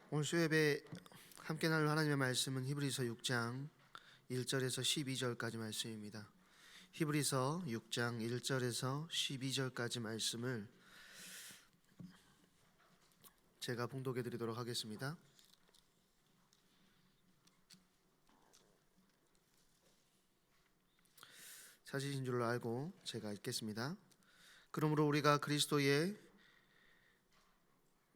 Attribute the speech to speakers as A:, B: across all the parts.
A: 오늘 수요예배 함께 나눌 하나님의 말씀은 히브리서 6장 1절에서 12절까지 말씀입니다. 히브리서 6장 1절에서 12절까지 말씀을 제가 봉독해 드리도록 하겠습니다. 찾으신 줄로 알고 제가 읽겠습니다. 그러므로 우리가 그리스도의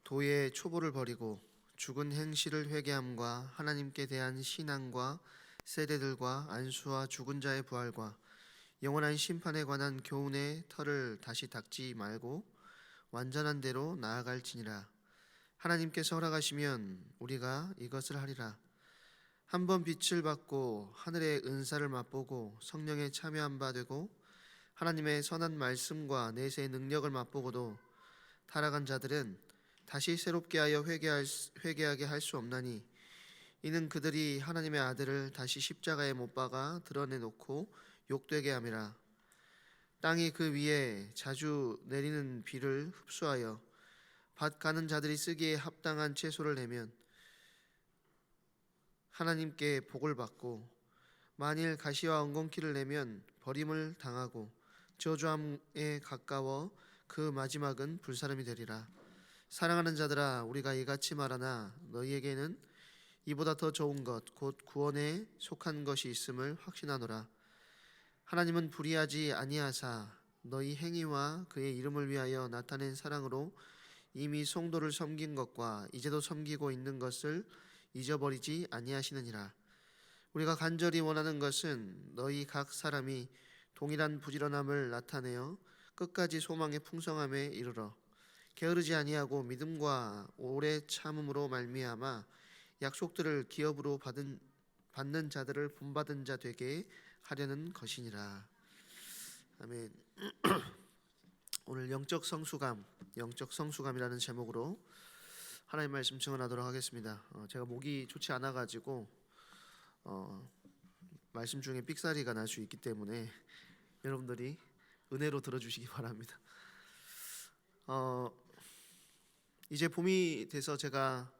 A: 도의 초보를 버리고 죽은 행실을 회개함과 하나님께 대한 신앙과 세대들과 안수와 죽은 자의 부활과 영원한 심판에 관한 교훈의 털을 다시 닦지 말고 완전한 대로 나아갈지니라. 하나님께서 허락하시면 우리가 이것을 하리라. 한번 빛을 받고 하늘의 은사를 맛보고 성령에 참여한 바 되고 하나님의 선한 말씀과 내세의 능력을 맛보고도 타락한 자들은 다시 새롭게 하여 회개하게 할 수 없나니 이는 그들이 하나님의 아들을 다시 십자가에 못 박아 드러내놓고 욕되게 함이라. 땅이 그 위에 자주 내리는 비를 흡수하여 밭 가는 자들이 쓰기에 합당한 채소를 내면 하나님께 복을 받고 만일 가시와 엉겅퀴를 내면 버림을 당하고 저주함에 가까워 그 마지막은 불사름이 되리라. 사랑하는 자들아, 우리가 이같이 말하나 너희에게는 이보다 더 좋은 것 곧 구원에 속한 것이 있음을 확신하노라. 하나님은 불의하지 아니하사 너희 행위와 그의 이름을 위하여 나타낸 사랑으로 이미 성도를 섬긴 것과 이제도 섬기고 있는 것을 잊어버리지 아니하시느니라. 우리가 간절히 원하는 것은 너희 각 사람이 동일한 부지런함을 나타내어 끝까지 소망의 풍성함에 이르러 게으르지 아니하고 믿음과 오래 참음으로 말미암아 약속들을 기업으로 받는 자들을 본받은 자 되게 하려는 것이니라. 아멘. 오늘 영적 성수감이라는 제목으로 하나님 말씀 증언하도록 하겠습니다. 제가 목이 좋지 않아 가지고 말씀 중에 삑사리가 날 수 있기 때문에 여러분들이 은혜로 들어주시기 바랍니다. 이제 봄이 돼서 제가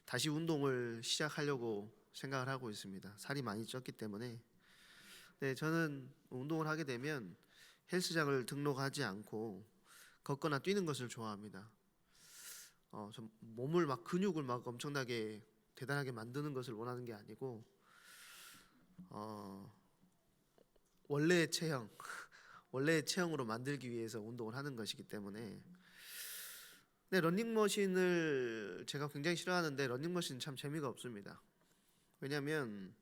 A: 다시 운동을 시작하려고 생각을 하고 있습니다. 살이 많이 쪘기 때문에. 네, 저는 운동을 하게 되면 헬스장을 등록하지 않고 걷거나 뛰는 것을 좋아합니다. 좀 몸을 막 근육을 막 엄청나게 대단하게 만드는 것을 원하는 게 아니고 원래의 체형으로 만들기 위해서 운동을 하는 것이기 때문에. 네, 러닝머신을 제가 굉장히 싫어하는데 러닝머신 참 재미가 없습니다. 왜냐하면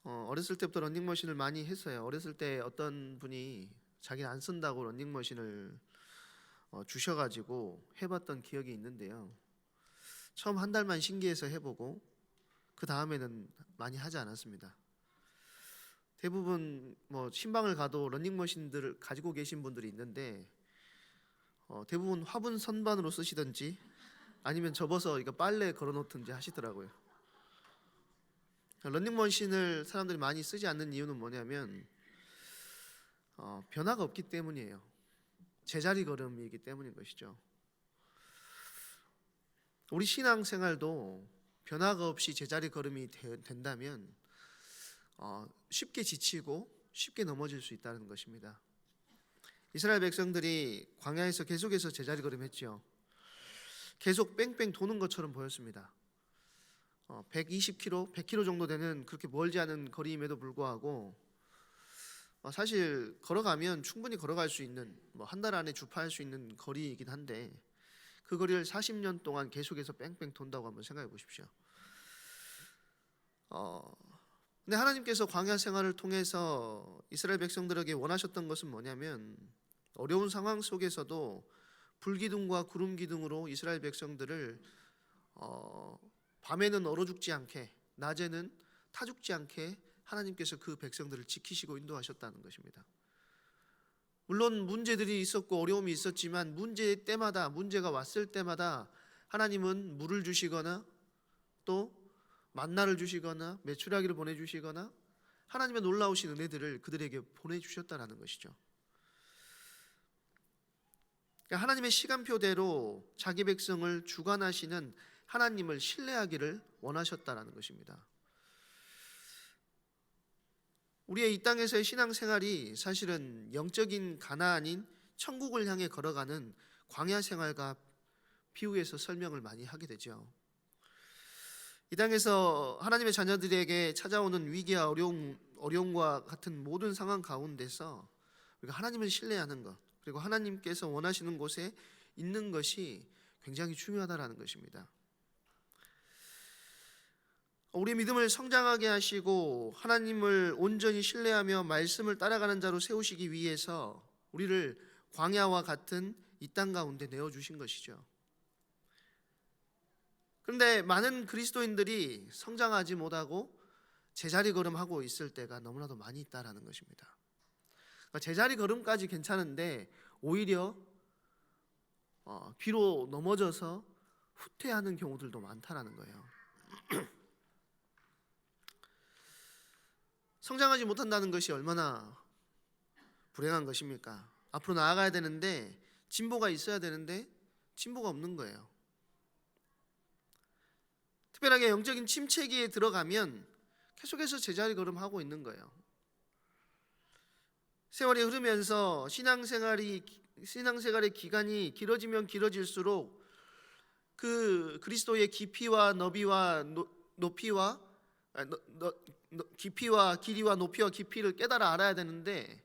A: 어렸을 때부터 러닝머신을 많이 했어요. 어렸을 때 어떤 분이 자기는 안 쓴다고 러닝머신을 주셔가지고 해봤던 기억이 있는데요. 처음 한 달만 신기해서 해보고 그 다음에는 많이 하지 않았습니다. 대부분 신방을 가도 러닝머신들을 가지고 계신 분들이 있는데 대부분 화분 선반으로 쓰시든지 아니면 접어서 이거 빨래 걸어놓든지 하시더라고요. 러닝머신을 사람들이 많이 쓰지 않는 이유는 뭐냐면 변화가 없기 때문이에요. 제자리 걸음이기 때문인 것이죠. 우리 신앙생활도 변화가 없이 제자리 걸음이 된다면 쉽게 지치고 쉽게 넘어질 수 있다는 것입니다. 이스라엘 백성들이 광야에서 계속해서 제자리 걸음했죠. 계속 뺑뺑 도는 것처럼 보였습니다. 120km, 100km 정도 되는 그렇게 멀지 않은 거리임에도 불구하고 사실 걸어가면 충분히 걸어갈 수 있는 한 달 안에 주파할 수 있는 거리이긴 한데 그 거리를 40년 동안 계속해서 뺑뺑 돈다고 한번 생각해 보십시오. 근데 하나님께서 광야 생활을 통해서 이스라엘 백성들에게 원하셨던 것은 뭐냐면 어려운 상황 속에서도 불기둥과 구름기둥으로 이스라엘 백성들을 밤에는 얼어 죽지 않게 낮에는 타 죽지 않게 하나님께서 그 백성들을 지키시고 인도하셨다는 것입니다. 물론 문제들이 있었고 어려움이 있었지만 문제가 왔을 때마다 하나님은 물을 주시거나 또 만나를 주시거나 메추라기를 보내주시거나 하나님의 놀라우신 은혜들을 그들에게 보내주셨다는 것이죠. 하나님의 시간표대로 자기 백성을 주관하시는 하나님을 신뢰하기를 원하셨다라는 것입니다. 우리의 이 땅에서의 신앙생활이 사실은 영적인 가나안인 천국을 향해 걸어가는 광야 생활과 비유해서 설명을 많이 하게 되죠. 이 땅에서 하나님의 자녀들에게 찾아오는 위기와 어려움과 같은 모든 상황 가운데서 우리가 하나님을 신뢰하는 것, 그리고 하나님께서 원하시는 곳에 있는 것이 굉장히 중요하다는 것입니다. 우리의 믿음을 성장하게 하시고 하나님을 온전히 신뢰하며 말씀을 따라가는 자로 세우시기 위해서 우리를 광야와 같은 이 땅 가운데 내어주신 것이죠. 그런데 많은 그리스도인들이 성장하지 못하고 제자리 걸음하고 있을 때가 너무나도 많이 있다는 것입니다. 그러니까 제자리 걸음까지 괜찮은데 오히려 뒤로 넘어져서 후퇴하는 경우들도 많다는 거예요. 성장하지 못한다는 것이 얼마나 불행한 것입니까? 앞으로 나아가야 되는데, 진보가 있어야 되는데 진보가 없는 거예요. 특별하게 영적인 침체기에 들어가면 계속해서 제자리 걸음하고 있는 거예요. 세월이 흐르면서 신앙생활의 기간이 길어지면 길어질수록 그 그리스도의 깊이와 너비와 높이와 깊이와 길이와 높이와 깊이를 깨달아 알아야 되는데,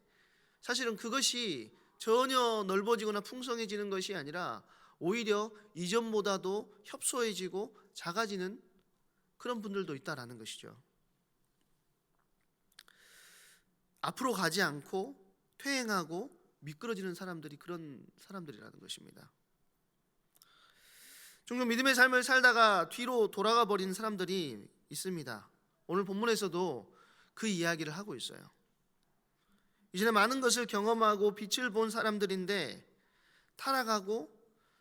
A: 사실은 그것이 전혀 넓어지거나 풍성해지는 것이 아니라 오히려 이전보다도 협소해지고 작아지는 그런 분들도 있다라는 것이죠. 앞으로 가지 않고 퇴행하고 미끄러지는 사람들이 그런 사람들이라는 것입니다. 종종 믿음의 삶을 살다가 뒤로 돌아가 버린 사람들이 있습니다. 오늘 본문에서도 그 이야기를 하고 있어요. 이전에 많은 것을 경험하고 빛을 본 사람들인데 타락하고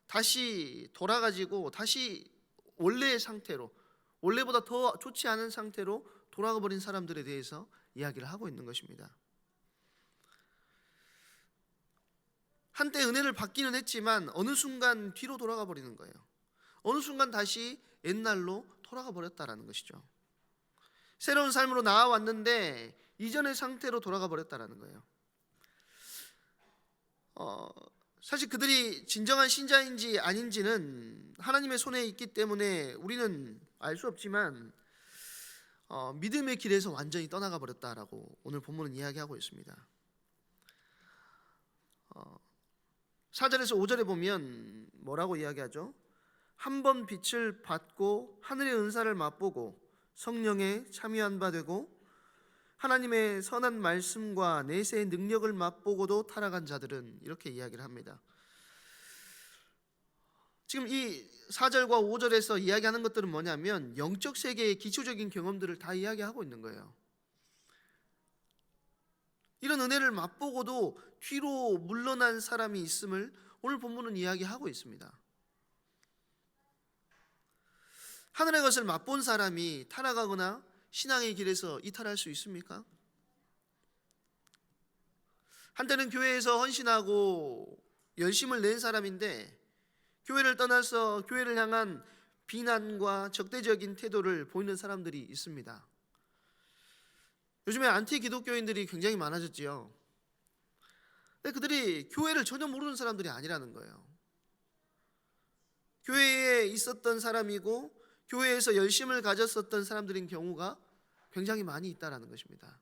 A: 다시 돌아가지고 다시 원래의 상태로, 원래보다 더 좋지 않은 상태로 돌아가 버린 사람들에 대해서 이야기를 하고 있는 것입니다. 한때 은혜를 받기는 했지만 어느 순간 뒤로 돌아가 버리는 거예요. 어느 순간 다시 옛날로 돌아가 버렸다라는 것이죠. 새로운 삶으로 나아왔는데 이전의 상태로 돌아가 버렸다라는 거예요. 사실 그들이 진정한 신자인지 아닌지는 하나님의 손에 있기 때문에 우리는 알 수 없지만 믿음의 길에서 완전히 떠나가 버렸다라고 오늘 본문은 이야기하고 있습니다. 4절에서 5절에 보면 뭐라고 이야기하죠? 한 번 빛을 받고 하늘의 은사를 맛보고 성령에 참여한 바 되고 하나님의 선한 말씀과 내세의 능력을 맛보고도 타락한 자들은, 이렇게 이야기를 합니다. 지금 이 4절과 5절에서 이야기하는 것들은 뭐냐면 영적 세계의 기초적인 경험들을 다 이야기하고 있는 거예요. 이런 은혜를 맛보고도 뒤로 물러난 사람이 있음을 오늘 본문은 이야기하고 있습니다. 하늘의 것을 맛본 사람이 타락하거나 신앙의 길에서 이탈할 수 있습니까? 한때는 교회에서 헌신하고 열심을 낸 사람인데 교회를 떠나서 교회를 향한 비난과 적대적인 태도를 보이는 사람들이 있습니다. 요즘에 안티 기독교인들이 굉장히 많아졌지요. 근데 그들이 교회를 전혀 모르는 사람들이 아니라는 거예요. 교회에 있었던 사람이고 교회에서 열심을 가졌었던 사람들인 경우가 굉장히 많이 있다라는 것입니다.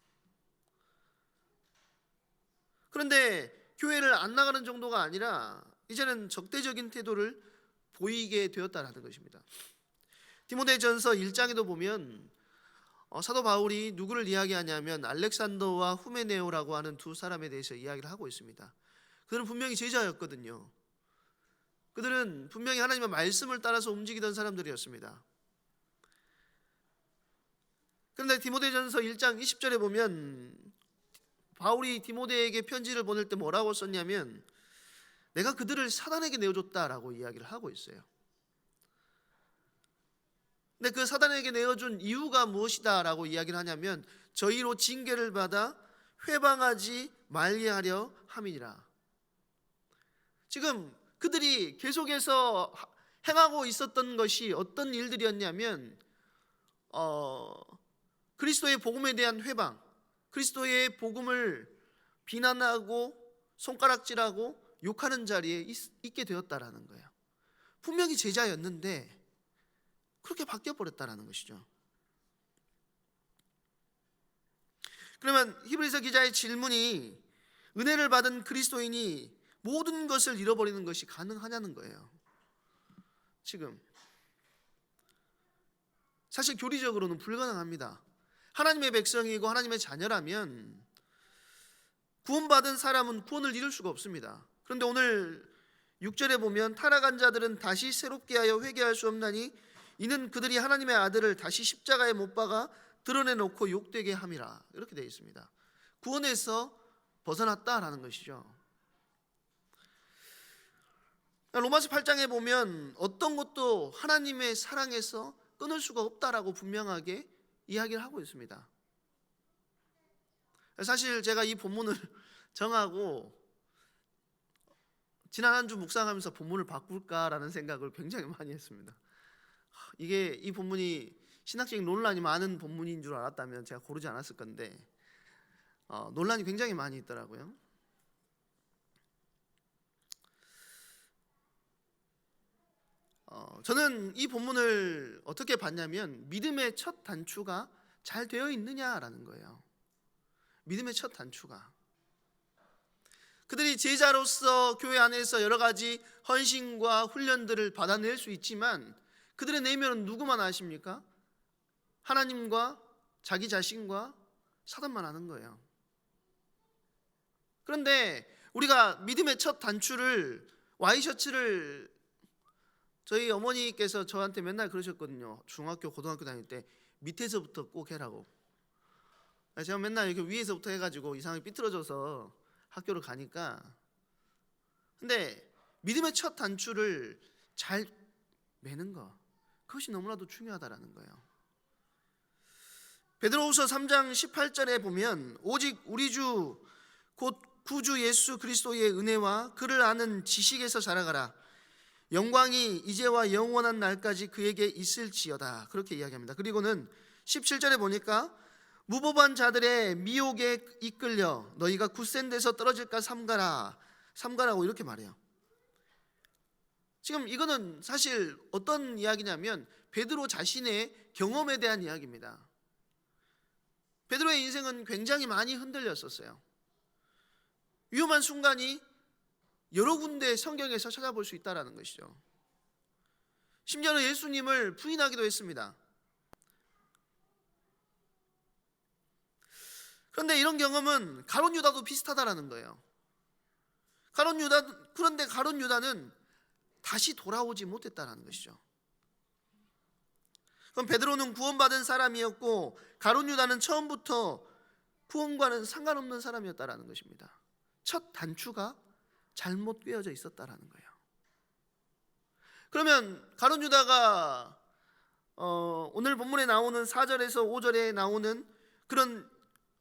A: 그런데 교회를 안 나가는 정도가 아니라 이제는 적대적인 태도를 보이게 되었다라는 것입니다. 디모데전서 1장에도 보면 사도 바울이 누구를 이야기하냐면 알렉산더와 후메네오라고 하는 두 사람에 대해서 이야기를 하고 있습니다. 그들은 분명히 제자였거든요. 그들은 분명히 하나님의 말씀을 따라서 움직이던 사람들이었습니다. 그런데 디모데전서 1장 20절에 보면 바울이 디모데에게 편지를 보낼 때 뭐라고 썼냐면 내가 그들을 사단에게 내어줬다라고 이야기를 하고 있어요. 근데 그 사단에게 내어준 이유가 무엇이다라고 이야기를 하냐면 저희로 징계를 받아 회방하지 말리하려 함이니라. 지금 그들이 계속해서 행하고 있었던 것이 어떤 일들이었냐면 그리스도의 복음에 대한 회방, 그리스도의 복음을 비난하고 손가락질하고 욕하는 자리에 있게 되었다라는 거예요. 분명히 제자였는데 그렇게 바뀌어버렸다라는 것이죠. 그러면 히브리서 기자의 질문이 은혜를 받은 그리스도인이 모든 것을 잃어버리는 것이 가능하냐는 거예요. 지금 사실 교리적으로는 불가능합니다. 하나님의 백성이고 하나님의 자녀라면 구원받은 사람은 구원을 잃을 수가 없습니다. 그런데 오늘 6절에 보면 타락한 자들은 다시 새롭게 하여 회개할 수 없나니 이는 그들이 하나님의 아들을 다시 십자가에 못 박아 드러내놓고 욕되게 함이라, 이렇게 되어 있습니다. 구원에서 벗어났다라는 것이죠. 로마서 8장에 보면 어떤 것도 하나님의 사랑에서 끊을 수가 없다라고 분명하게 이야기를 하고 있습니다. 사실 제가 이 본문을 정하고 지난 한 주 묵상하면서 본문을 바꿀까라는 생각을 굉장히 많이 했습니다. 이게 이 본문이 신학적인 논란이 많은 본문인 줄 알았다면 제가 고르지 않았을 건데 논란이 굉장히 많이 있더라고요. 저는 이 본문을 어떻게 봤냐면 믿음의 첫 단추가 잘 되어 있느냐라는 거예요. 믿음의 첫 단추가, 그들이 제자로서 교회 안에서 여러 가지 헌신과 훈련들을 받아낼 수 있지만 그들의 내면은 누구만 아십니까? 하나님과 자기 자신과 사단만 아는 거예요. 그런데 우리가 믿음의 첫 단추를, 와이셔츠를 저희 어머니께서 저한테 맨날 그러셨거든요. 중학교, 고등학교 다닐 때 밑에서부터 꼭 해라고. 제가 맨날 이렇게 위에서부터 해가지고 이상하게 삐뚤어져서 학교를 가니까. 근데 믿음의 첫 단추를 잘 매는 거, 그것이 너무나도 중요하다라는 거예요. 베드로후서 3장 18절에 보면 오직 우리 주 곧 구주 예수 그리스도의 은혜와 그를 아는 지식에서 자라가라. 영광이 이제와 영원한 날까지 그에게 있을지어다, 그렇게 이야기합니다. 그리고는 17절에 보니까 무법한 자들의 미혹에 이끌려 너희가 굳센 데서 떨어질까 삼가라고 이렇게 말해요. 지금 이거는 사실 어떤 이야기냐면 베드로 자신의 경험에 대한 이야기입니다. 베드로의 인생은 굉장히 많이 흔들렸었어요. 위험한 순간이 여러 군데 성경에서 찾아볼 수 있다는 것이죠. 심지어는 예수님을 부인하기도 했습니다. 그런데 이런 경험은 가룟 유다도 비슷하다라는 거예요. 그런데 가룟 유다는 다시 돌아오지 못했다는 것이죠. 그럼 베드로는 구원받은 사람이었고 가룟 유다는 처음부터 구원과는 상관없는 사람이었다라는 것입니다. 첫 단추가 잘못 꿰어져 있었다라는 거예요. 그러면 가룟 유다가 오늘 본문에 나오는 4절에서 5절에 나오는 그런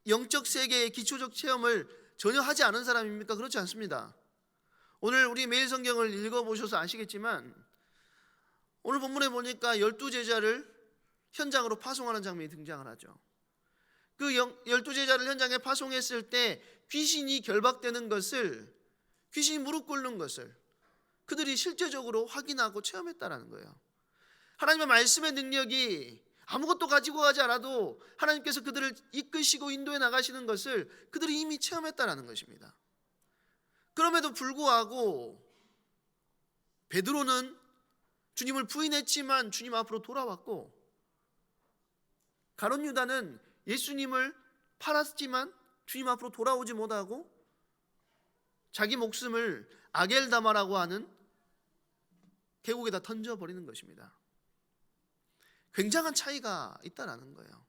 A: 영적 세계의 기초적 체험을 전혀 하지 않은 사람입니까? 그렇지 않습니다. 오늘 우리 매일 성경을 읽어보셔서 아시겠지만 오늘 본문에 보니까 12제자를 현장으로 파송하는 장면이 등장을 하죠. 그 12제자를 현장에 파송했을 때 귀신이 결박되는 것을, 귀신이 무릎 꿇는 것을 그들이 실제적으로 확인하고 체험했다라는 거예요. 하나님의 말씀의 능력이 아무것도 가지고 가지 않아도 하나님께서 그들을 이끄시고 인도해 나가시는 것을 그들이 이미 체험했다라는 것입니다. 그럼에도 불구하고 베드로는 주님을 부인했지만 주님 앞으로 돌아왔고, 가룟 유다는 예수님을 팔았지만 주님 앞으로 돌아오지 못하고 자기 목숨을 아겔다마라고 하는 계곡에다 던져버리는 것입니다. 굉장한 차이가 있다라는 거예요.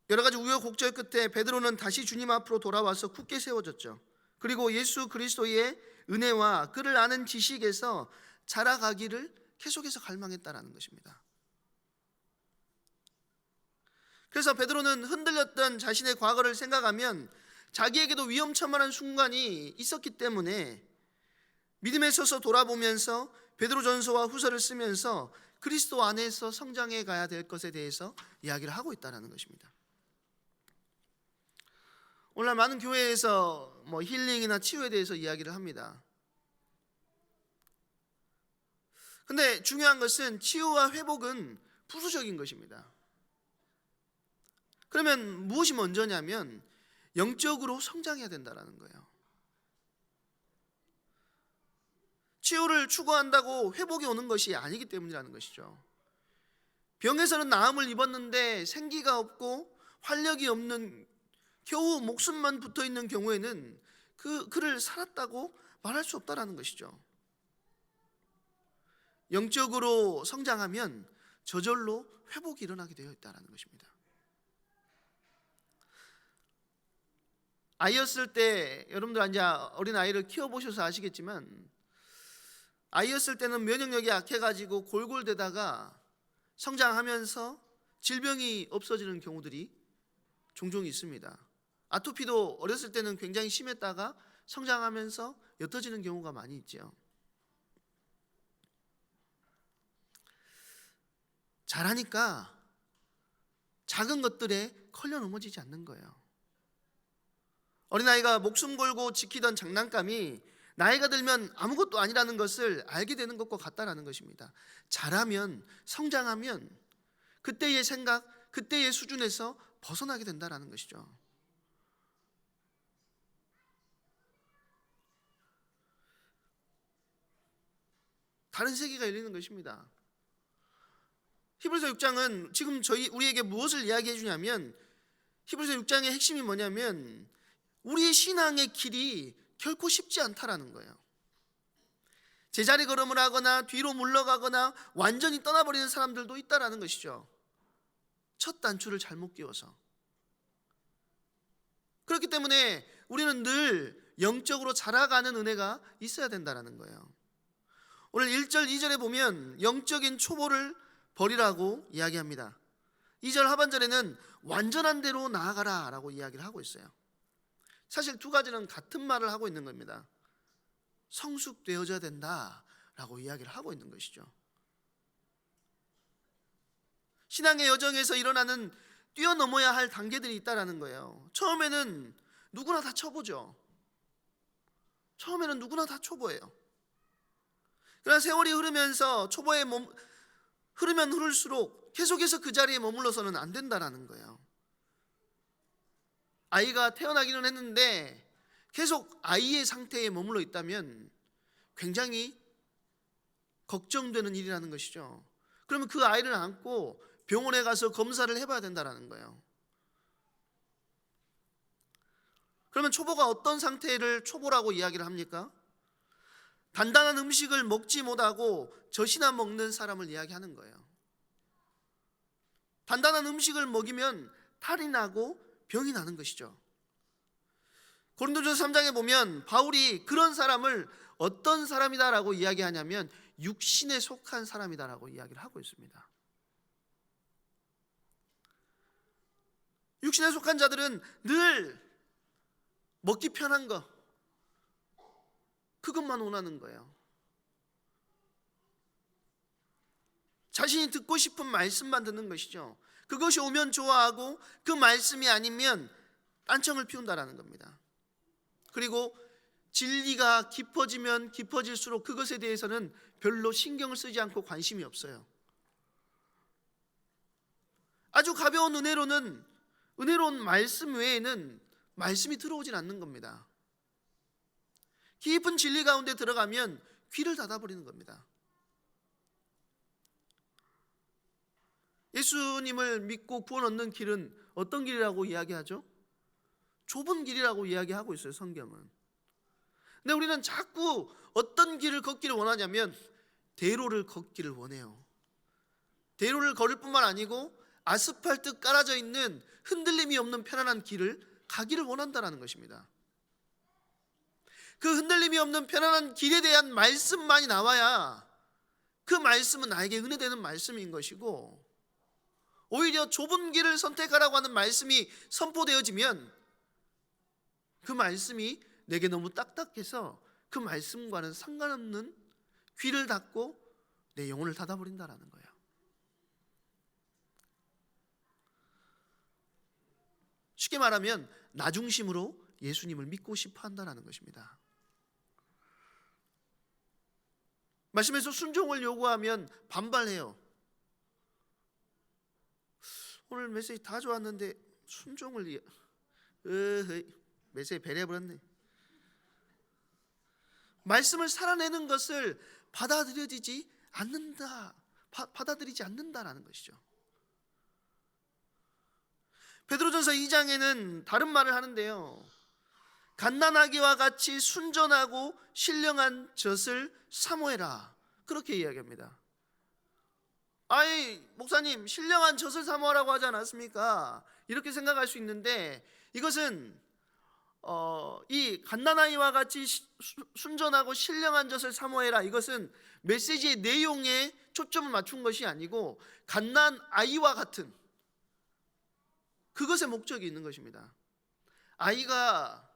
A: 여러 가지 우여곡절 끝에 베드로는 다시 주님 앞으로 돌아와서 굳게 세워졌죠. 그리고 예수 그리스도의 은혜와 그를 아는 지식에서 자라가기를 계속해서 갈망했다라는 것입니다. 그래서 베드로는 흔들렸던 자신의 과거를 생각하면 자기에게도 위험천만한 순간이 있었기 때문에 믿음에 서서 돌아보면서 베드로전서와 후서를 쓰면서 그리스도 안에서 성장해 가야 될 것에 대해서 이야기를 하고 있다는 것입니다. 오늘날 많은 교회에서 힐링이나 치유에 대해서 이야기를 합니다. 근데 중요한 것은 치유와 회복은 부수적인 것입니다. 그러면 무엇이 먼저냐면 영적으로 성장해야 된다는 거예요. 치유를 추구한다고 회복이 오는 것이 아니기 때문이라는 것이죠. 병에서는 나음을 입었는데 생기가 없고 활력이 없는, 겨우 목숨만 붙어 있는 경우에는 그를 살았다고 말할 수 없다는 것이죠. 영적으로 성장하면 저절로 회복이 일어나게 되어 있다는 것입니다. 아이였을 때, 여러분들 이제 어린 아이를 키워보셔서 아시겠지만, 아이였을 때는 면역력이 약해가지고 골골대다가 성장하면서 질병이 없어지는 경우들이 종종 있습니다. 아토피도 어렸을 때는 굉장히 심했다가 성장하면서 옅어지는 경우가 많이 있죠. 자라니까 작은 것들에 걸려 넘어지지 않는 거예요. 어린아이가 목숨 걸고 지키던 장난감이 나이가 들면 아무것도 아니라는 것을 알게 되는 것과 같다라는 것입니다. 자라면, 성장하면 그때의 생각, 그때의 수준에서 벗어나게 된다라는 것이죠. 다른 세계가 열리는 것입니다. 히브리서 6장은 지금 우리에게 무엇을 이야기해 주냐면, 히브리서 6장의 핵심이 뭐냐면 우리의 신앙의 길이 결코 쉽지 않다라는 거예요. 제자리 걸음을 하거나 뒤로 물러가거나 완전히 떠나버리는 사람들도 있다라는 것이죠. 첫 단추를 잘못 끼워서. 그렇기 때문에 우리는 늘 영적으로 자라가는 은혜가 있어야 된다라는 거예요. 오늘 1절 2절에 보면 영적인 초보를 버리라고 이야기합니다. 2절 하반절에는 완전한 대로 나아가라 라고 이야기를 하고 있어요. 사실 두 가지는 같은 말을 하고 있는 겁니다. 성숙되어져야 된다라고 이야기를 하고 있는 것이죠. 신앙의 여정에서 일어나는 뛰어넘어야 할 단계들이 있다라는 거예요. 처음에는 누구나 다 초보죠. 처음에는 누구나 다 초보예요. 그러나 세월이 흐르면서 초보에 흐르면 흐를수록 계속해서 그 자리에 머물러서는 안 된다라는 거예요. 아이가 태어나기는 했는데 계속 아이의 상태에 머물러 있다면 굉장히 걱정되는 일이라는 것이죠. 그러면 그 아이를 안고 병원에 가서 검사를 해봐야 된다는 거예요. 그러면 초보가 어떤 상태를 초보라고 이야기를 합니까? 단단한 음식을 먹지 못하고 젖이나 먹는 사람을 이야기하는 거예요. 단단한 음식을 먹이면 탈이 나고 병이 나는 것이죠. 고린도전서 3장에 보면 바울이 그런 사람을 어떤 사람이다라고 이야기하냐면 육신에 속한 사람이다라고 이야기를 하고 있습니다. 육신에 속한 자들은 늘 먹기 편한 거, 그것만 원하는 거예요. 자신이 듣고 싶은 말씀만 듣는 것이죠. 그것이 오면 좋아하고 그 말씀이 아니면 딴청을 피운다라는 겁니다. 그리고 진리가 깊어지면 깊어질수록 그것에 대해서는 별로 신경을 쓰지 않고 관심이 없어요. 아주 가벼운 은혜로운 말씀 외에는 말씀이 들어오진 않는 겁니다. 깊은 진리 가운데 들어가면 귀를 닫아버리는 겁니다. 예수님을 믿고 구원 얻는 길은 어떤 길이라고 이야기하죠? 좁은 길이라고 이야기하고 있어요, 성경은. 근데 우리는 자꾸 어떤 길을 걷기를 원하냐면 대로를 걷기를 원해요. 대로를 걸을 뿐만 아니고 아스팔트 깔아져 있는 흔들림이 없는 편안한 길을 가기를 원한다는 것입니다. 그 흔들림이 없는 편안한 길에 대한 말씀만이 나와야 그 말씀은 나에게 은혜되는 말씀인 것이고, 오히려 좁은 길을 선택하라고 하는 말씀이 선포되어지면 그 말씀이 내게 너무 딱딱해서 그 말씀과는 상관없는 귀를 닫고 내 영혼을 닫아버린다라는 거예요. 쉽게 말하면 나 중심으로 예수님을 믿고 싶어 한다는 것입니다. 말씀에서 순종을 요구하면 반발해요. 오늘 메시지 다 좋았는데 순종을 메시지 배려해버렸네. 말씀을 살아내는 것을 받아들이지 않는다라는 것이죠. 베드로전서 2장에는 다른 말을 하는데요, 갓난아기와 같이 순전하고 신령한 젖을 사모해라, 그렇게 이야기합니다. 아이 목사님, 신령한 젖을 사모하라고 하지 않았습니까? 이렇게 생각할 수 있는데, 이것은 이 갓난아이와 같이 순전하고 신령한 젖을 사모해라, 이것은 메시지의 내용에 초점을 맞춘 것이 아니고 갓난아이와 같은 그것의 목적이 있는 것입니다. 아이가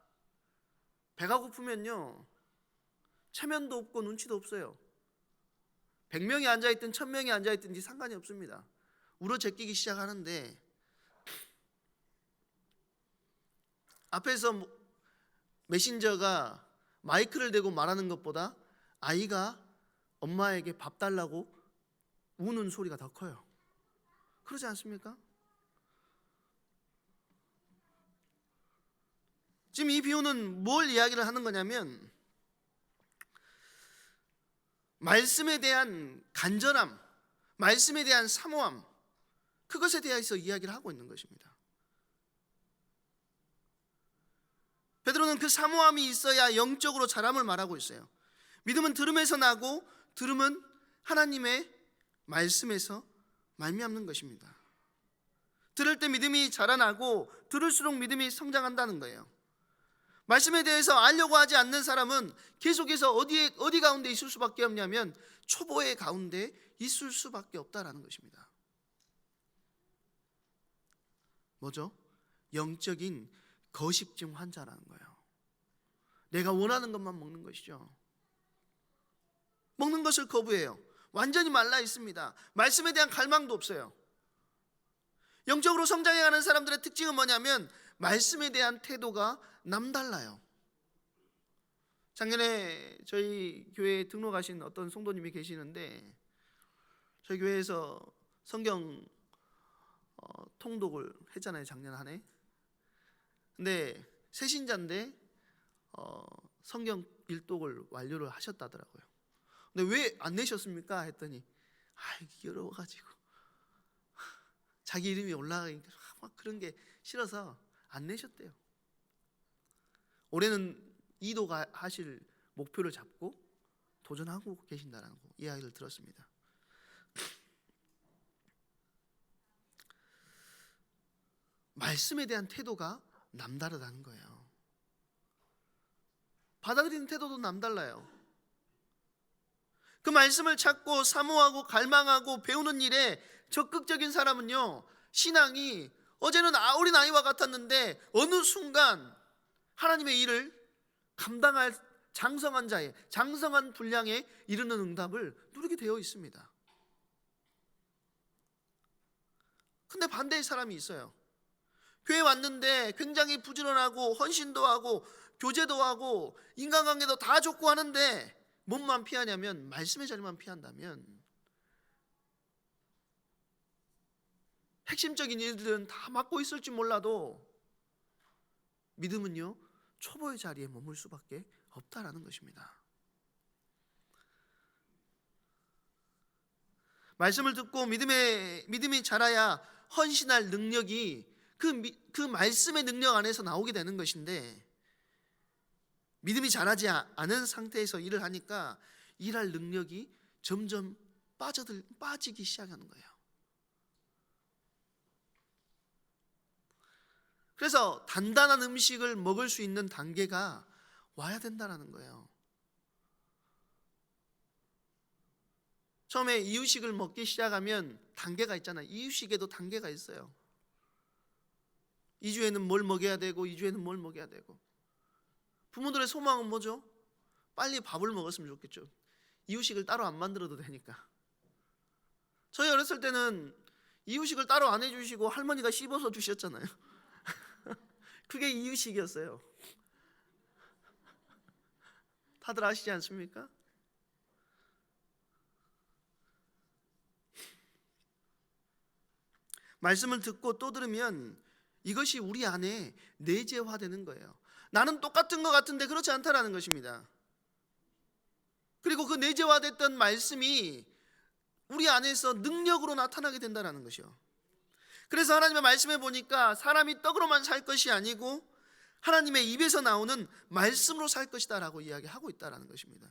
A: 배가 고프면요, 체면도 없고 눈치도 없어요. 100명이 앉아있든 1000명이 앉아있든지 상관이 없습니다. 울어 제끼기 시작하는데, 앞에서 메신저가 마이크를 대고 말하는 것보다 아이가 엄마에게 밥 달라고 우는 소리가 더 커요. 그러지 않습니까? 지금 이 비유는 뭘 이야기를 하는 거냐면, 말씀에 대한 간절함, 말씀에 대한 사모함, 그것에 대해서 이야기를 하고 있는 것입니다. 베드로는 그 사모함이 있어야 영적으로 자람을 말하고 있어요. 믿음은 들음에서 나고 들음은 하나님의 말씀에서 말미암는 것입니다. 들을 때 믿음이 자라나고 들을수록 믿음이 성장한다는 거예요. 말씀에 대해서 알려고 하지 않는 사람은 계속해서 어디 가운데 있을 수밖에 없냐면 초보의 가운데 있을 수밖에 없다라는 것입니다. 뭐죠? 영적인 거식증 환자라는 거예요. 내가 원하는 것만 먹는 것이죠. 먹는 것을 거부해요. 완전히 말라 있습니다. 말씀에 대한 갈망도 없어요. 영적으로 성장해가는 사람들의 특징은 뭐냐면 말씀에 대한 태도가 남달라요. 작년에 저희 교회에 등록하신 어떤 성도님이 계시는데, 저희 교회에서 성경 통독을 했잖아요, 작년 한 해. 근데 새신자인데 성경 일독을 완료를 하셨다더라고요. 근데 왜 안 내셨습니까? 했더니 어려워가지고 자기 이름이 올라가니까 막 그런 게 싫어서 안 내셨대요. 올해는 2도 하실 목표를 잡고 도전하고 계신다는 이야기를 들었습니다. 말씀에 대한 태도가 남다르다는 거예요. 받아들이는 태도도 남달라요. 그 말씀을 찾고 사모하고 갈망하고 배우는 일에 적극적인 사람은요, 신앙이 어제는 어린 아이와 같았는데 어느 순간 하나님의 일을 감당할 장성한 분량에 이르는 응답을 누리게 되어 있습니다. 근데 반대의 사람이 있어요. 교회 왔는데 굉장히 부지런하고 헌신도 하고 교제도 하고 인간관계도 다 좋고 하는데 뭔만 피하냐면, 말씀의 자리만 피한다면 핵심적인 일들은 다 맡고 있을지 몰라도 믿음은요, 초보의 자리에 머물 수밖에 없다라는 것입니다. 말씀을 듣고 믿음이 자라야 헌신할 능력이 그 말씀의 능력 안에서 나오게 되는 것인데, 믿음이 자라지 않은 상태에서 일을 하니까 일할 능력이 점점 빠지기 시작하는 거예요. 그래서 단단한 음식을 먹을 수 있는 단계가 와야 된다는 거예요. 처음에 이유식을 먹기 시작하면 단계가 있잖아요. 이유식에도 단계가 있어요. 2주에는 뭘 먹여야 되고 2주에는 뭘 먹여야 되고. 부모들의 소망은 뭐죠? 빨리 밥을 먹었으면 좋겠죠. 이유식을 따로 안 만들어도 되니까. 저희 어렸을 때는 이유식을 따로 안 해주시고 할머니가 씹어서 주셨잖아요. 그게 이유식이었어요. 다들 아시지 않습니까? 말씀을 듣고 또 들으면 이것이 우리 안에 내재화되는 거예요. 나는 똑같은 것 같은데 그렇지 않다라는 것입니다. 그리고 그 내재화됐던 말씀이 우리 안에서 능력으로 나타나게 된다는 것이요. 그래서 하나님의 말씀에 보니까 사람이 떡으로만 살 것이 아니고 하나님의 입에서 나오는 말씀으로 살 것이다 라고 이야기하고 있다는 것입니다.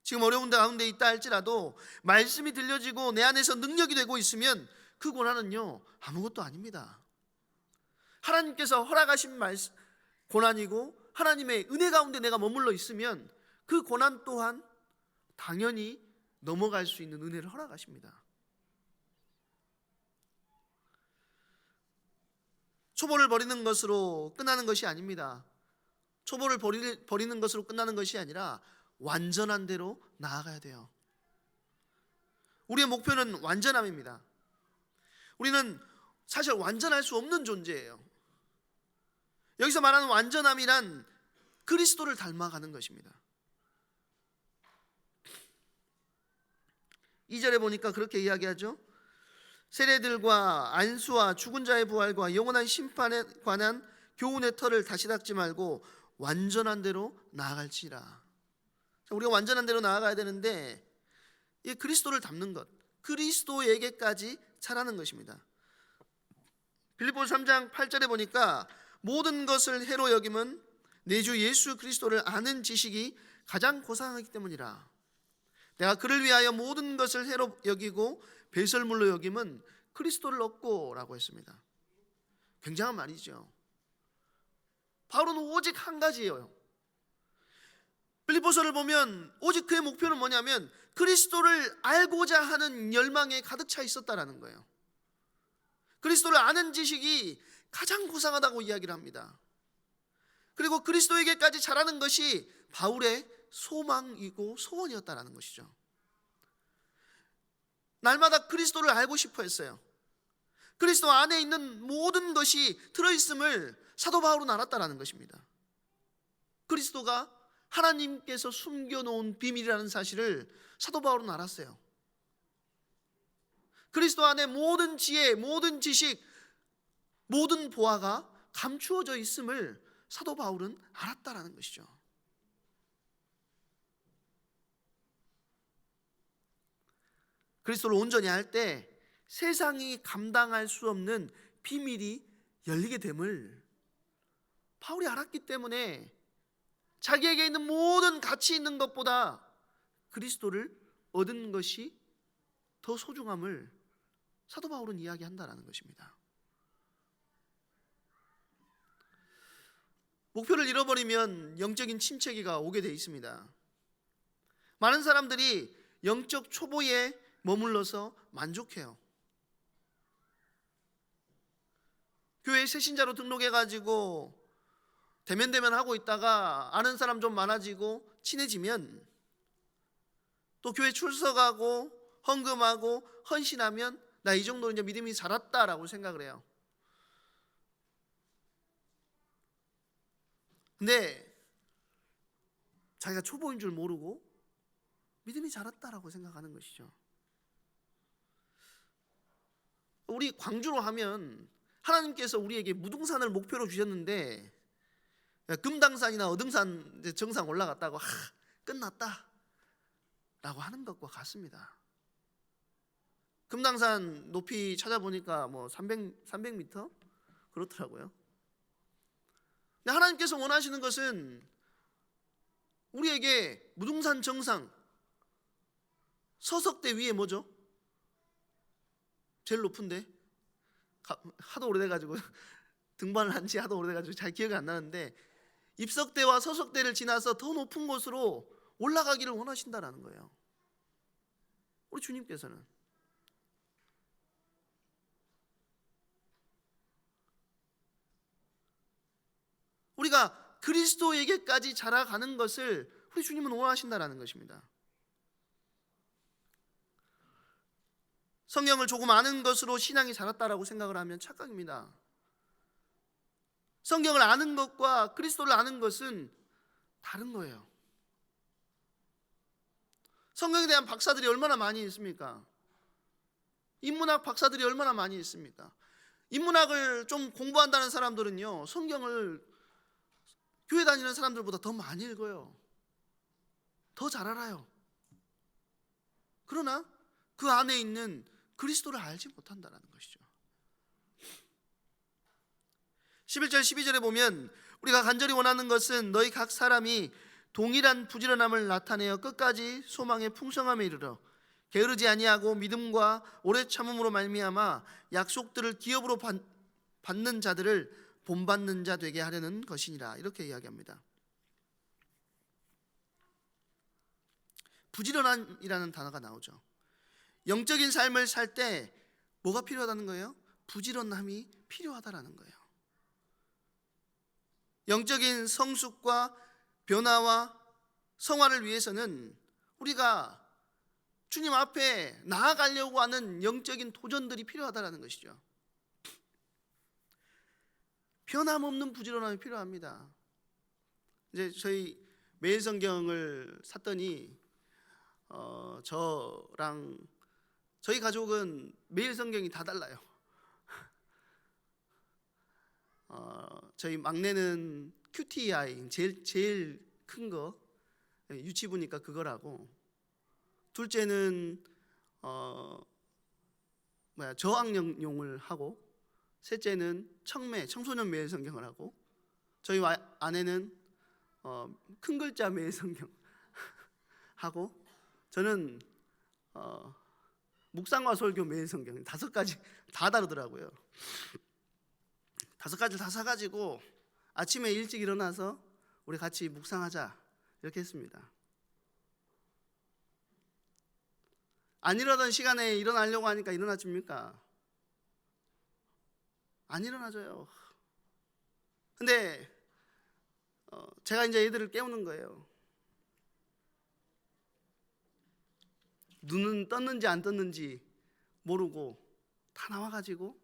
A: 지금 어려운 가운데 있다 할지라도 말씀이 들려지고 내 안에서 능력이 되고 있으면 그 고난은요 아무것도 아닙니다. 하나님께서 허락하신 고난이고 하나님의 은혜 가운데 내가 머물러 있으면 그 고난 또한 당연히 넘어갈 수 있는 은혜를 허락하십니다. 초보를 버리는 것으로 끝나는 것이 아닙니다. 초보를 버리는 것으로 끝나는 것이 아니라 완전한 대로 나아가야 돼요. 우리의 목표는 완전함입니다. 우리는 사실 완전할 수 없는 존재예요. 여기서 말하는 완전함이란 그리스도를 닮아가는 것입니다. 2절에 보니까 그렇게 이야기하죠. 세례들과 안수와 죽은 자의 부활과 영원한 심판에 관한 교훈의 털을 다시 닦지 말고 완전한 대로 나아갈지라. 우리가 완전한 대로 나아가야 되는데 이 그리스도를 닮는 것, 그리스도에게까지 자라는 것입니다. 빌립보서 3장 8절에 보니까 모든 것을 해로 여김은 내 주 예수 그리스도를 아는 지식이 가장 고상하기 때문이라. 내가 그를 위하여 모든 것을 해로 여기고 배설물로 여김은 그리스도를 얻고 라고 했습니다. 굉장한 말이죠. 바울은 오직 한 가지예요. 빌립보서를 보면 오직 그의 목표는 뭐냐면 그리스도를 알고자 하는 열망에 가득 차 있었다라는 거예요. 그리스도를 아는 지식이 가장 고상하다고 이야기를 합니다. 그리고 그리스도에게까지 자라는 것이 바울의 소망이고 소원이었다라는 것이죠. 날마다 그리스도를 알고 싶어 했어요. 그리스도 안에 있는 모든 것이 들어있음을 사도 바울은 알았다라는 것입니다. 그리스도가 하나님께서 숨겨놓은 비밀이라는 사실을 사도 바울은 알았어요. 그리스도 안에 모든 지혜, 모든 지식, 모든 보화가 감추어져 있음을 사도 바울은 알았다라는 것이죠. 그리스도를 온전히 알 때 세상이 감당할 수 없는 비밀이 열리게 됨을 바울이 알았기 때문에 자기에게 있는 모든 가치 있는 것보다 그리스도를 얻은 것이 더 소중함을 사도 바울은 이야기한다라는 것입니다. 목표를 잃어버리면 영적인 침체기가 오게 돼 있습니다. 많은 사람들이 영적 초보에 머물러서 만족해요. 교회에 새신자로 등록해가지고 대면대면 하고 있다가 아는 사람 좀 많아지고 친해지면 또 교회 출석하고 헌금하고 헌신하면 나 이 정도는 이제 믿음이 자랐다라고 생각을 해요. 근데 자기가 초보인 줄 모르고 믿음이 자랐다라고 생각하는 것이죠. 우리 광주로 하면 하나님께서 우리에게 무등산을 목표로 주셨는데 금당산이나 어등산 정상 올라갔다고 끝났다 라고 하는 것과 같습니다. 금당산 높이 찾아보니까 뭐 300m 그렇더라고요. 근데 하나님께서 원하시는 것은 우리에게 무등산 정상 서석대 위에 뭐죠? 제일 높은데 하도 오래돼가지고 등반을 한 지 하도 오래돼가지고 잘 기억이 안 나는데 입석대와 서석대를 지나서 더 높은 곳으로 올라가기를 원하신다라는 거예요. 우리 주님께서는 우리가 그리스도에게까지 자라가는 것을 우리 주님은 원하신다라는 것입니다. 성경을 조금 아는 것으로 신앙이 자랐다라고 생각을 하면 착각입니다. 성경을 아는 것과 그리스도를 아는 것은 다른 거예요. 성경에 대한 박사들이 얼마나 많이 있습니까? 인문학 박사들이 얼마나 많이 있습니까? 인문학을 좀 공부한다는 사람들은요, 성경을 교회 다니는 사람들보다 더 많이 읽어요. 더 잘 알아요. 그러나 그 안에 있는 그리스도를 알지 못한다는 것이죠. 11절 12절에 보면 우리가 간절히 원하는 것은 너희 각 사람이 동일한 부지런함을 나타내어 끝까지 소망의 풍성함에 이르러 게으르지 아니하고 믿음과 오래 참음으로 말미암아 약속들을 기업으로 받는 자들을 본받는 자 되게 하려는 것이니라. 이렇게 이야기합니다. 부지런함이라는 단어가 나오죠. 영적인 삶을 살 때 뭐가 필요하다는 거예요? 부지런함이 필요하다라는 거예요. 영적인 성숙과 변화와 성화를 위해서는 우리가 주님 앞에 나아가려고 하는 영적인 도전들이 필요하다라는 것이죠. 변함없는 부지런함이 필요합니다. 이제 저희 매일 성경을 샀더니 저랑 저희 가족은 매일 성경이 다 달라요. 저희 막내는 QTI 제일 큰 거 유치부니까 그거라고, 둘째는 저학년용을 하고, 셋째는 청소년 매일 성경을 하고, 저희 아내는 큰 글자 매일 성경 하고, 저는 묵상과 설교 매일 성경 5가지 다 다르더라고요. 5가지를 다 사가지고 아침에 일찍 일어나서 우리 같이 묵상하자 이렇게 했습니다. 안 일어나던 시간에 일어나려고 하니까 일어나집니까? 안 일어나져요. 근데 제가 이제 애들을 깨우는 거예요. 눈은 떴는지 안 떴는지 모르고 다 나와가지고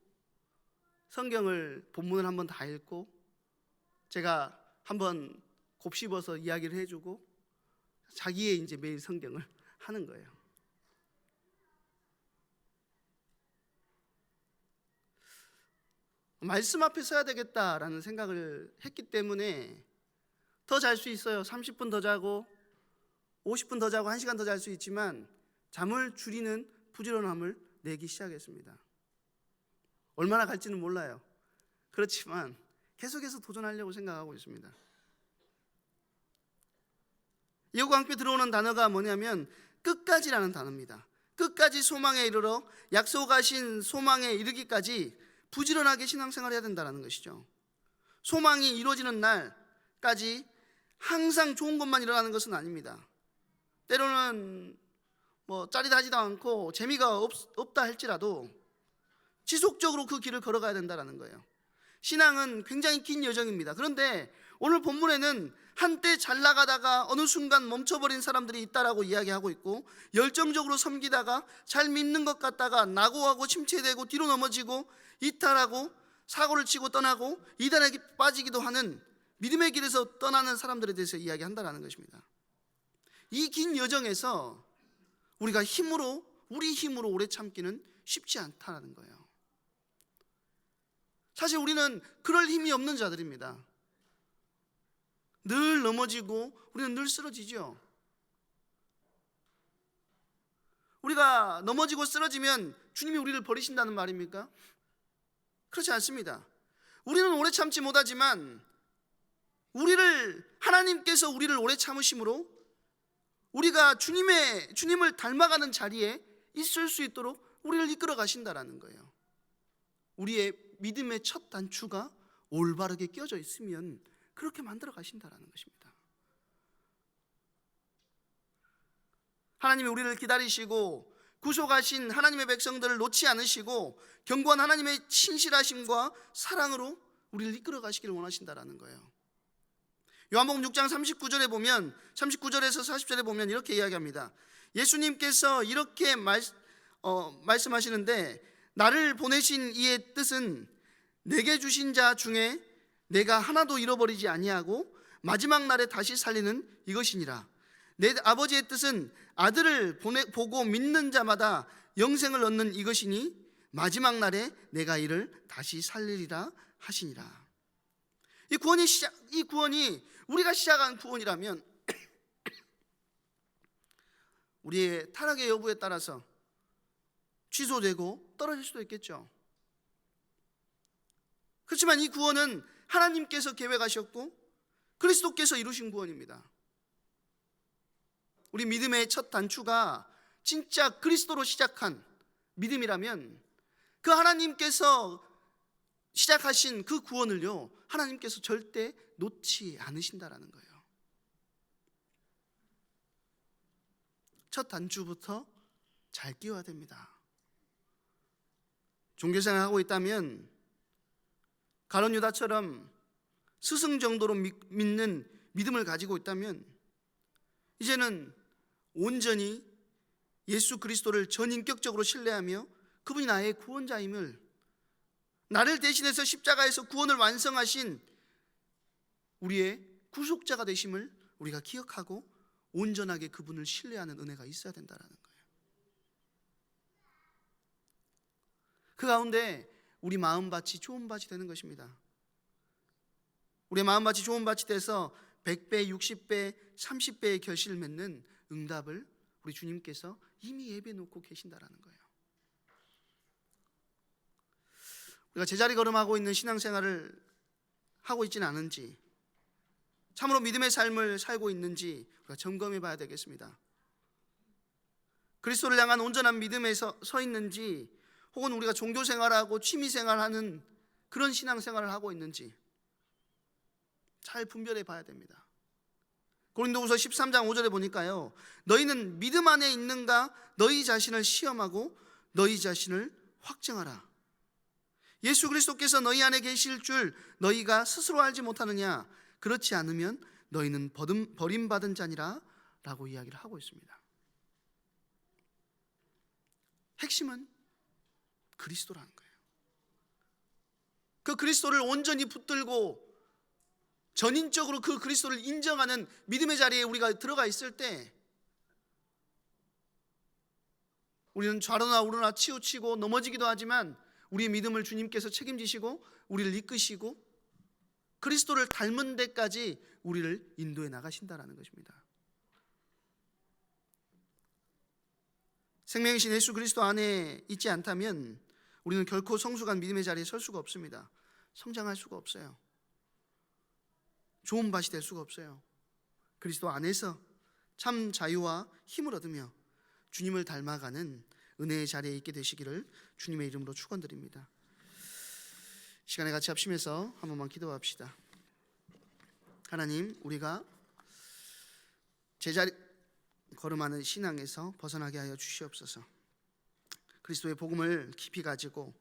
A: 성경을 본문을 한번 다 읽고, 제가 한번 곱씹어서 이야기를 해주고, 자기의 이제 매일 성경을 하는 거예요. 말씀 앞에 서야 되겠다라는 생각을 했기 때문에 더 잘 수 있어요. 30분 더 자고 50분 더 자고 1시간 더 잘 수 있지만 잠을 줄이는 부지런함을 내기 시작했습니다. 얼마나 갈지는 몰라요. 그렇지만 계속해서 도전하려고 생각하고 있습니다. 이것과 함께 들어오는 단어가 뭐냐면 끝까지라는 단어입니다. 끝까지 소망에 이르러 약속하신 소망에 이르기까지 부지런하게 신앙생활을 해야 된다는 것이죠. 소망이 이루어지는 날까지 항상 좋은 것만 일어나는 것은 아닙니다. 때로는 짜릿하지도 않고 재미가 없다 할지라도 지속적으로 그 길을 걸어가야 된다는 거예요. 신앙은 굉장히 긴 여정입니다. 그런데 오늘 본문에는 한때 잘 나가다가 어느 순간 멈춰버린 사람들이 있다라고 이야기하고 있고, 열정적으로 섬기다가 잘 믿는 것 같다가 낙오하고 침체되고 뒤로 넘어지고 이탈하고 사고를 치고 떠나고 이단에게 빠지기도 하는 믿음의 길에서 떠나는 사람들에 대해서 이야기한다는 것입니다. 이 긴 여정에서 우리가 우리 힘으로 오래 참기는 쉽지 않다는 거예요. 사실 우리는 그럴 힘이 없는 자들입니다. 늘 넘어지고 우리는 늘 쓰러지죠. 우리가 넘어지고 쓰러지면 주님이 우리를 버리신다는 말입니까? 그렇지 않습니다. 우리는 오래 참지 못하지만 하나님께서 우리를 오래 참으심으로 우리가 주님을 닮아가는 자리에 있을 수 있도록 우리를 이끌어 가신다라는 거예요. 우리의 믿음의 첫 단추가 올바르게 끼어져 있으면 그렇게 만들어 가신다라는 것입니다. 하나님이 우리를 기다리시고 구속하신 하나님의 백성들을 놓지 않으시고 견고한 하나님의 신실하심과 사랑으로 우리를 이끌어 가시기를 원하신다라는 거예요. 요한복음 6장 39절에 보면 39절에서 40절에 보면 이렇게 이야기합니다. 예수님께서 이렇게 말씀하시는데, 나를 보내신 이의 뜻은 내게 주신 자 중에 내가 하나도 잃어버리지 아니하고 마지막 날에 다시 살리는 이것이니라. 내 아버지의 뜻은 아들을 보고 믿는 자마다 영생을 얻는 이것이니 마지막 날에 내가 이를 다시 살리리라 하시니라. 이 구원이 우리가 시작한 구원이라면 우리의 타락의 여부에 따라서 취소되고 떨어질 수도 있겠죠. 그렇지만 이 구원은 하나님께서 계획하셨고 그리스도께서 이루신 구원입니다. 우리 믿음의 첫 단추가 진짜 그리스도로 시작한 믿음이라면 그 하나님께서 시작하신 그 구원을요, 하나님께서 절대 놓지 않으신다라는 거예요. 첫 단추부터 잘 끼워야 됩니다. 종교생활 하고 있다면 가룟 유다처럼 스승 정도로 믿는 믿음을 가지고 있다면 이제는 온전히 예수 그리스도를 전인격적으로 신뢰하며 그분이 나의 구원자임을, 나를 대신해서 십자가에서 구원을 완성하신 우리의 구속자가 되심을 우리가 기억하고 온전하게 그분을 신뢰하는 은혜가 있어야 된다는 거예요. 그 가운데 우리 마음밭이 좋은 밭이 되는 것입니다. 우리의 마음밭이 좋은 밭이 돼서 100배, 60배, 30배의 결실을 맺는 응답을 우리 주님께서 이미 예비해 놓고 계신다라는 거예요. 우리가 제자리 걸음하고 있는 신앙생활을 하고 있지는 않은지, 참으로 믿음의 삶을 살고 있는지 우리가 점검해 봐야 되겠습니다. 그리스도를 향한 온전한 믿음에 서 있는지, 혹은 우리가 종교생활하고 취미생활하는 그런 신앙생활을 하고 있는지 잘 분별해 봐야 됩니다. 고린도후서 13장 5절에 보니까요, 너희는 믿음 안에 있는가 너희 자신을 시험하고 너희 자신을 확증하라. 예수 그리스도께서 너희 안에 계실 줄 너희가 스스로 알지 못하느냐? 그렇지 않으면 너희는 버림받은 자니라 라고 이야기를 하고 있습니다. 핵심은 그리스도라는 거예요. 그 그리스도를 온전히 붙들고 전인적으로 그 그리스도를 인정하는 믿음의 자리에 우리가 들어가 있을 때 우리는 좌로나 우로나 치우치고 넘어지기도 하지만 우리의 믿음을 주님께서 책임지시고 우리를 이끄시고 그리스도를 닮은 데까지 우리를 인도해 나가신다라는 것입니다. 생명이신 예수 그리스도 안에 있지 않다면 우리는 결코 성숙한 믿음의 자리에 설 수가 없습니다. 성장할 수가 없어요. 좋은 밭이 될 수가 없어요. 그리스도 안에서 참 자유와 힘을 얻으며 주님을 닮아가는 은혜의 자리에 있게 되시기를 주님의 이름으로 축원드립니다. 시간에 같이 합심해서 한 번만 기도합시다. 하나님, 우리가 제자리 걸음하는 신앙에서 벗어나게 하여 주시옵소서. 그리스도의 복음을 깊이 가지고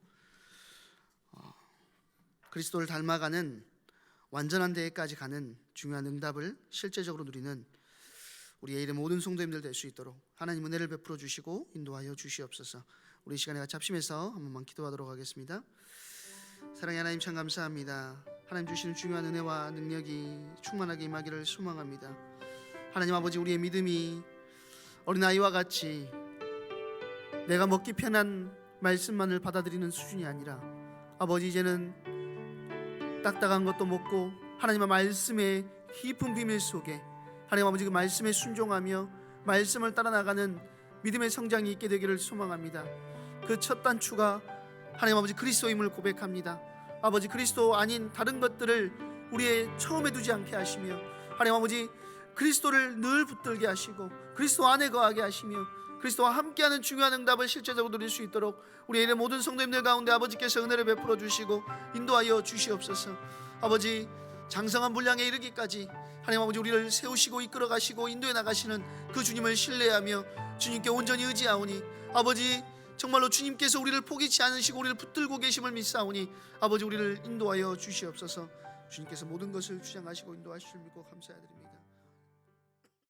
A: 그리스도를 닮아가는 완전한 데에까지 가는 중요한 응답을 실제적으로 누리는 우리의 이름 모든 성도님들 될 수 있도록 하나님 은혜를 베풀어 주시고 인도하여 주시옵소서. 우리 시간에 같이 합심해서 한 번만 기도하도록 하겠습니다. 사랑의 하나님, 참 감사합니다. 하나님 주시는 중요한 은혜와 능력이 충만하게 임하기를 소망합니다. 하나님 아버지, 우리의 믿음이 어린아이와 같이 내가 먹기 편한 말씀만을 받아들이는 수준이 아니라 아버지, 이제는 딱딱한 것도 먹고 하나님의 말씀의 깊은 비밀 속에 하나님 아버지 그 말씀에 순종하며 말씀을 따라 나가는 믿음의 성장이 있게 되기를 소망합니다. 그 첫 단추가 하나님 아버지 그리스도임을 고백합니다. 아버지, 그리스도 아닌 다른 것들을 우리의 처음에 두지 않게 하시며 하나님 아버지 그리스도를 늘 붙들게 하시고 그리스도 안에 거하게 하시며 그리스도와 함께하는 중요한 응답을 실제적으로 누릴 수 있도록 우리의 이름 모든 성도님들 가운데 아버지께서 은혜를 베풀어 주시고 인도하여 주시옵소서. 아버지, 장성한 분량에 이르기까지 하나님 아버지 우리를 세우시고 이끌어 가시고 인도해 나가시는 그 주님을 신뢰하며 주님께 온전히 의지하오니 아버지, 정말로 주님께서 우리를 포기치 않으시고 우리를 붙들고 계심을 믿사오니 아버지 우리를 인도하여 주시옵소서. 주님께서 모든 것을 주장하시고 인도하실 줄 믿고 감사드립니다.